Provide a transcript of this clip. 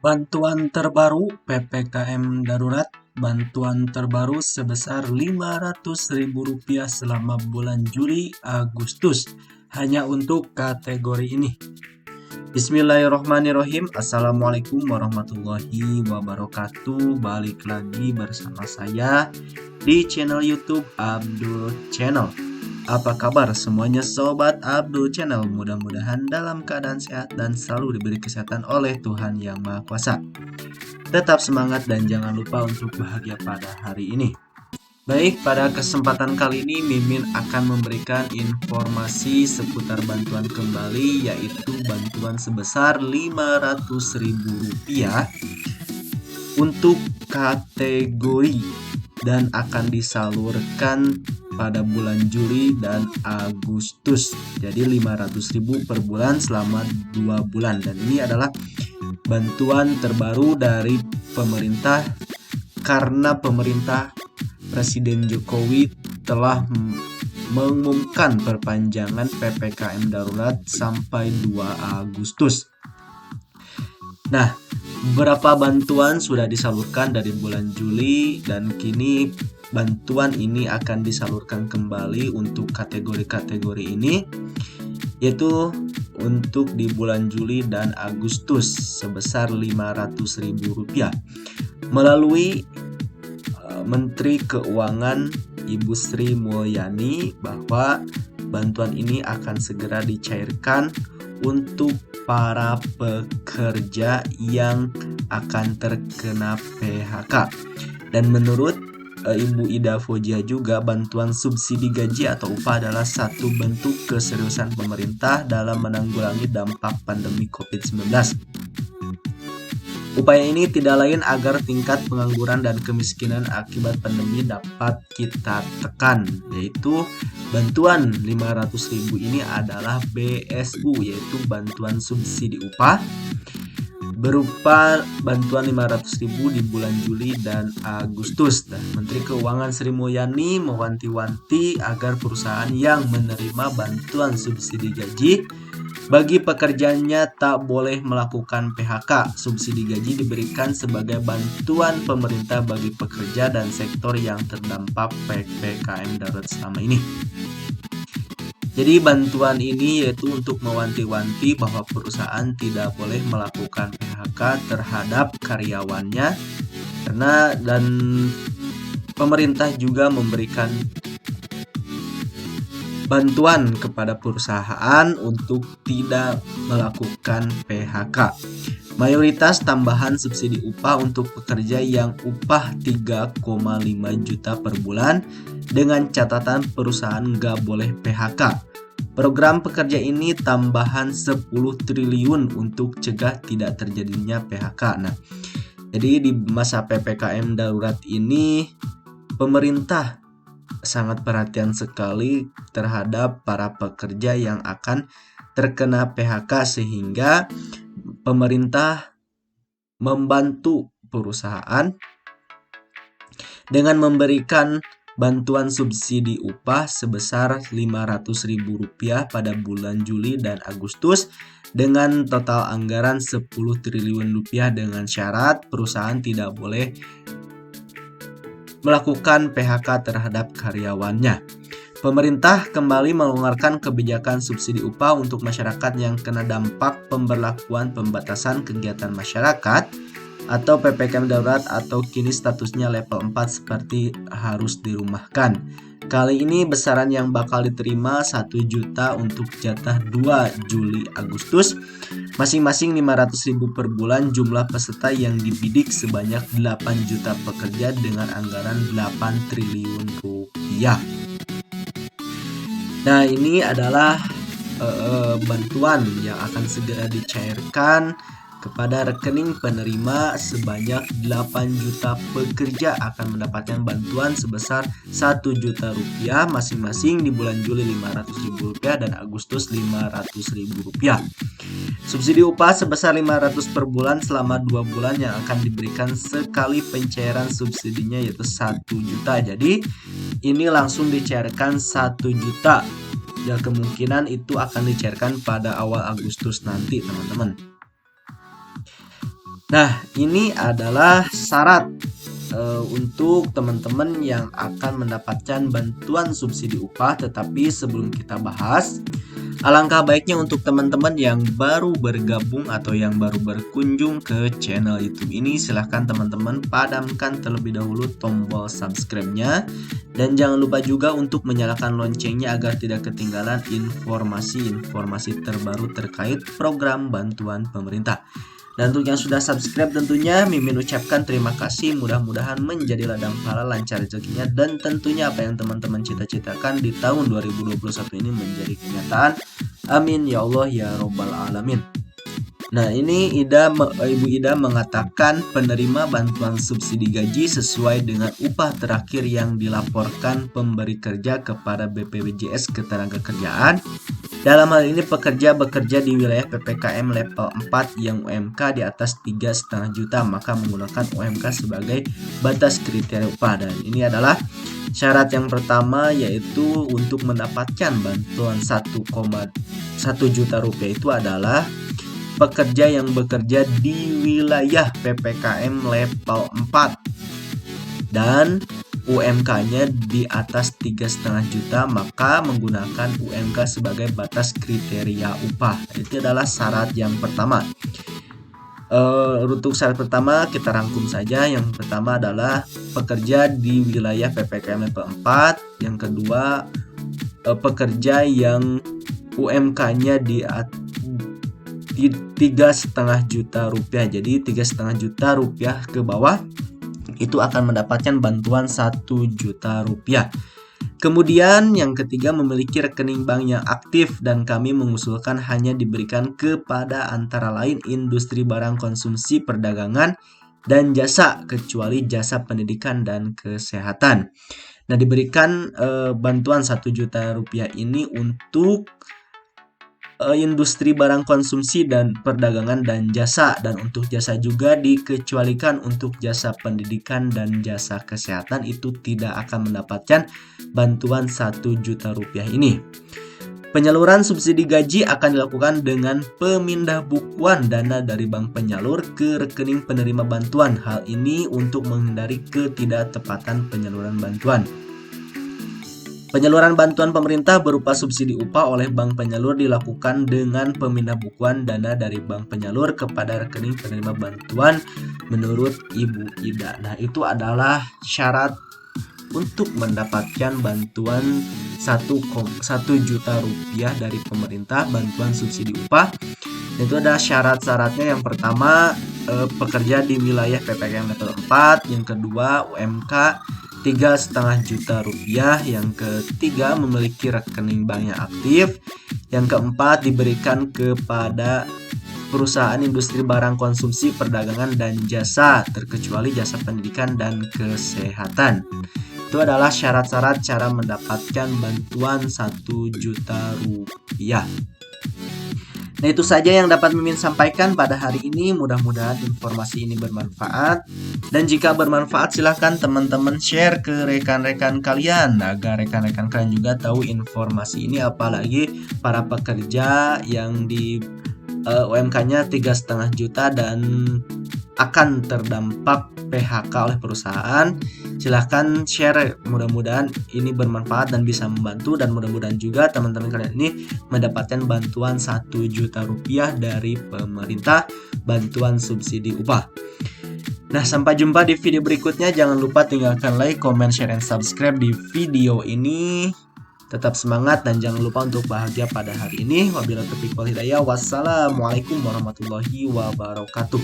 Bantuan terbaru PPKM darurat, bantuan terbaru sebesar Rp500.000 selama bulan Juli Agustus hanya untuk kategori ini. Bismillahirrahmanirrahim. Assalamualaikum warahmatullahi wabarakatuh. Balik lagi bersama saya di channel YouTube Abdul Channel. Apa kabar semuanya Sobat Abdul Channel? Mudah-mudahan dalam keadaan sehat dan selalu diberi kesehatan oleh Tuhan Yang Maha Kuasa. Tetap semangat dan jangan lupa untuk bahagia pada hari ini. Baik, pada kesempatan kali ini Mimin akan memberikan informasi seputar bantuan kembali, yaitu bantuan sebesar Rp500.000 untuk kategori dan akan disalurkan pada bulan Juli dan Agustus. Jadi 500.000 per bulan selama 2 bulan. Dan ini adalah bantuan terbaru dari pemerintah karena pemerintah Presiden Jokowi telah mengumumkan perpanjangan PPKM darurat sampai 2 Agustus. Nah, beberapa bantuan sudah disalurkan dari bulan Juli dan kini bantuan ini akan disalurkan kembali untuk kategori-kategori ini, yaitu untuk di bulan Juli dan Agustus sebesar Rp500.000 melalui Menteri Keuangan Ibu Sri Mulyani bahwa bantuan ini akan segera dicairkan untuk para pekerja yang akan terkena PHK. Dan menurut Ibu Ida Fauzia juga, bantuan subsidi gaji atau upah adalah satu bentuk keseriusan pemerintah dalam menanggulangi dampak pandemi COVID-19. Upaya ini tidak lain agar tingkat pengangguran dan kemiskinan akibat pandemi dapat kita tekan, yaitu bantuan Rp500.000 ini adalah BSU, yaitu bantuan subsidi upah, berupa bantuan Rp500.000 di bulan Juli dan Agustus. Dan Menteri Keuangan Sri Mulyani mewanti-wanti agar perusahaan yang menerima bantuan subsidi gaji bagi pekerjanya tak boleh melakukan PHK. Subsidi gaji diberikan sebagai bantuan pemerintah bagi pekerja dan sektor yang terdampak PPKM darurat selama ini. Jadi bantuan ini yaitu untuk mewanti-wanti bahwa perusahaan tidak boleh melakukan PHK terhadap karyawannya, karena dan pemerintah juga memberikan bantuan kepada perusahaan untuk tidak melakukan PHK. Mayoritas tambahan subsidi upah untuk pekerja yang upah 3,5 juta per bulan dengan catatan perusahaan nggak boleh PHK. Program pekerja ini tambahan 10 triliun untuk cegah tidak terjadinya PHK. Nah, jadi di masa PPKM darurat ini pemerintah sangat perhatian sekali terhadap para pekerja yang akan terkena PHK, sehingga pemerintah membantu perusahaan dengan memberikan bantuan subsidi upah sebesar Rp500.000 pada bulan Juli dan Agustus dengan total anggaran Rp10 triliun dengan syarat perusahaan tidak boleh melakukan PHK terhadap karyawannya. Pemerintah kembali melonggarkan kebijakan subsidi upah untuk masyarakat yang kena dampak pemberlakuan pembatasan kegiatan masyarakat atau PPKM darurat atau kini statusnya level 4 seperti harus dirumahkan. Kali ini besaran yang bakal diterima 1 juta untuk jatah 2 Juli Agustus, masing-masing Rp500.000 per bulan. Jumlah peserta yang dibidik sebanyak 8 juta pekerja dengan anggaran Rp8 triliun. Nah, ini adalah bantuan yang akan segera dicairkan kepada rekening penerima. Sebanyak 8 juta pekerja akan mendapatkan bantuan sebesar Rp1 juta masing-masing di bulan Juli Rp500.000 dan Agustus Rp500.000. Subsidi upah sebesar 500 per bulan selama 2 bulan yang akan diberikan sekali pencairan subsidinya, yaitu 1 juta. Jadi ini langsung dicairkan 1 juta. Ya, kemungkinan itu akan dicairkan pada awal Agustus nanti, teman-teman. Nah, ini adalah syarat untuk teman-teman yang akan mendapatkan bantuan subsidi upah. Tetapi sebelum kita bahas, alangkah baiknya untuk teman-teman yang baru bergabung atau yang baru berkunjung ke channel YouTube ini, silahkan teman-teman padamkan terlebih dahulu tombol subscribe-nya. Dan jangan lupa juga untuk menyalakan loncengnya agar tidak ketinggalan informasi-informasi terbaru terkait program bantuan pemerintah. Dan untuk yang sudah subscribe tentunya Mimin ucapkan terima kasih, mudah-mudahan menjadi ladang pahala, lancar rezekinya, dan tentunya apa yang teman-teman cita-citakan di tahun 2021 ini menjadi kenyataan. Amin ya Allah ya Robbal Alamin. Nah, ini Ibu Ida mengatakan penerima bantuan subsidi gaji sesuai dengan upah terakhir yang dilaporkan pemberi kerja kepada BPJS Ketenagakerjaan. Dalam hal ini pekerja bekerja di wilayah PPKM level 4 yang UMK di atas 3,5 juta, maka menggunakan UMK sebagai batas kriteria upah. Dan ini adalah syarat yang pertama, yaitu untuk mendapatkan bantuan 1,1 juta rupiah itu adalah pekerja yang bekerja di wilayah PPKM level 4 dan UMK-nya di atas 3,5 juta, maka menggunakan UMK sebagai batas kriteria upah. Itu adalah syarat yang pertama. Untuk syarat pertama kita rangkum saja. Yang pertama adalah pekerja di wilayah PPKM level 4. Yang kedua, pekerja yang UMK-nya di 3,5 juta rupiah. Jadi 3,5 juta rupiah ke bawah itu akan mendapatkan bantuan 1 juta rupiah. Kemudian yang ketiga, memiliki rekening bank yang aktif, dan kami mengusulkan hanya diberikan kepada antara lain industri barang konsumsi, perdagangan, dan jasa, kecuali jasa pendidikan dan kesehatan. Nah, diberikan bantuan 1 juta rupiah ini untuk industri barang konsumsi dan perdagangan dan jasa, dan untuk jasa juga dikecualikan untuk jasa pendidikan dan jasa kesehatan itu tidak akan mendapatkan bantuan 1 juta rupiah ini. Penyaluran subsidi gaji akan dilakukan dengan pemindahbukuan dana dari bank penyalur ke rekening penerima bantuan. Hal ini untuk menghindari ketidaktepatan penyaluran bantuan. Penyaluran bantuan pemerintah berupa subsidi upah oleh bank penyalur dilakukan dengan pemindahbukuan dana dari bank penyalur kepada rekening penerima bantuan menurut Ibu Ida. Nah, itu adalah syarat untuk mendapatkan bantuan 1 juta rupiah dari pemerintah, bantuan subsidi upah. Itu ada syarat-syaratnya. Yang pertama, pekerja di wilayah PPKM level 4. Yang kedua, UMK 3,5 juta rupiah. Yang ketiga, memiliki rekening bank yang aktif. Yang keempat, diberikan kepada perusahaan industri barang konsumsi, perdagangan, dan jasa, terkecuali jasa pendidikan dan kesehatan. Itu adalah syarat-syarat cara mendapatkan bantuan 1 juta rupiah. Nah, itu saja yang dapat Mimin sampaikan pada hari ini. Mudah-mudahan informasi ini bermanfaat. Dan jika bermanfaat, silahkan teman-teman share ke rekan-rekan kalian agar rekan-rekan kalian juga tahu informasi ini. Apalagi para pekerja yang di UMK-nya 3,5 juta dan akan terdampak PHK oleh perusahaan. Silahkan share, mudah-mudahan ini bermanfaat dan bisa membantu, dan mudah-mudahan juga teman-teman kalian ini mendapatkan bantuan 1 juta rupiah dari pemerintah, bantuan subsidi upah. Nah, sampai jumpa di video berikutnya. Jangan lupa tinggalkan like, comment, share, dan subscribe di video ini. Tetap semangat dan jangan lupa untuk bahagia pada hari ini. Wabillahi taufiq wal hidayah. Wassalamualaikum warahmatullahi wabarakatuh.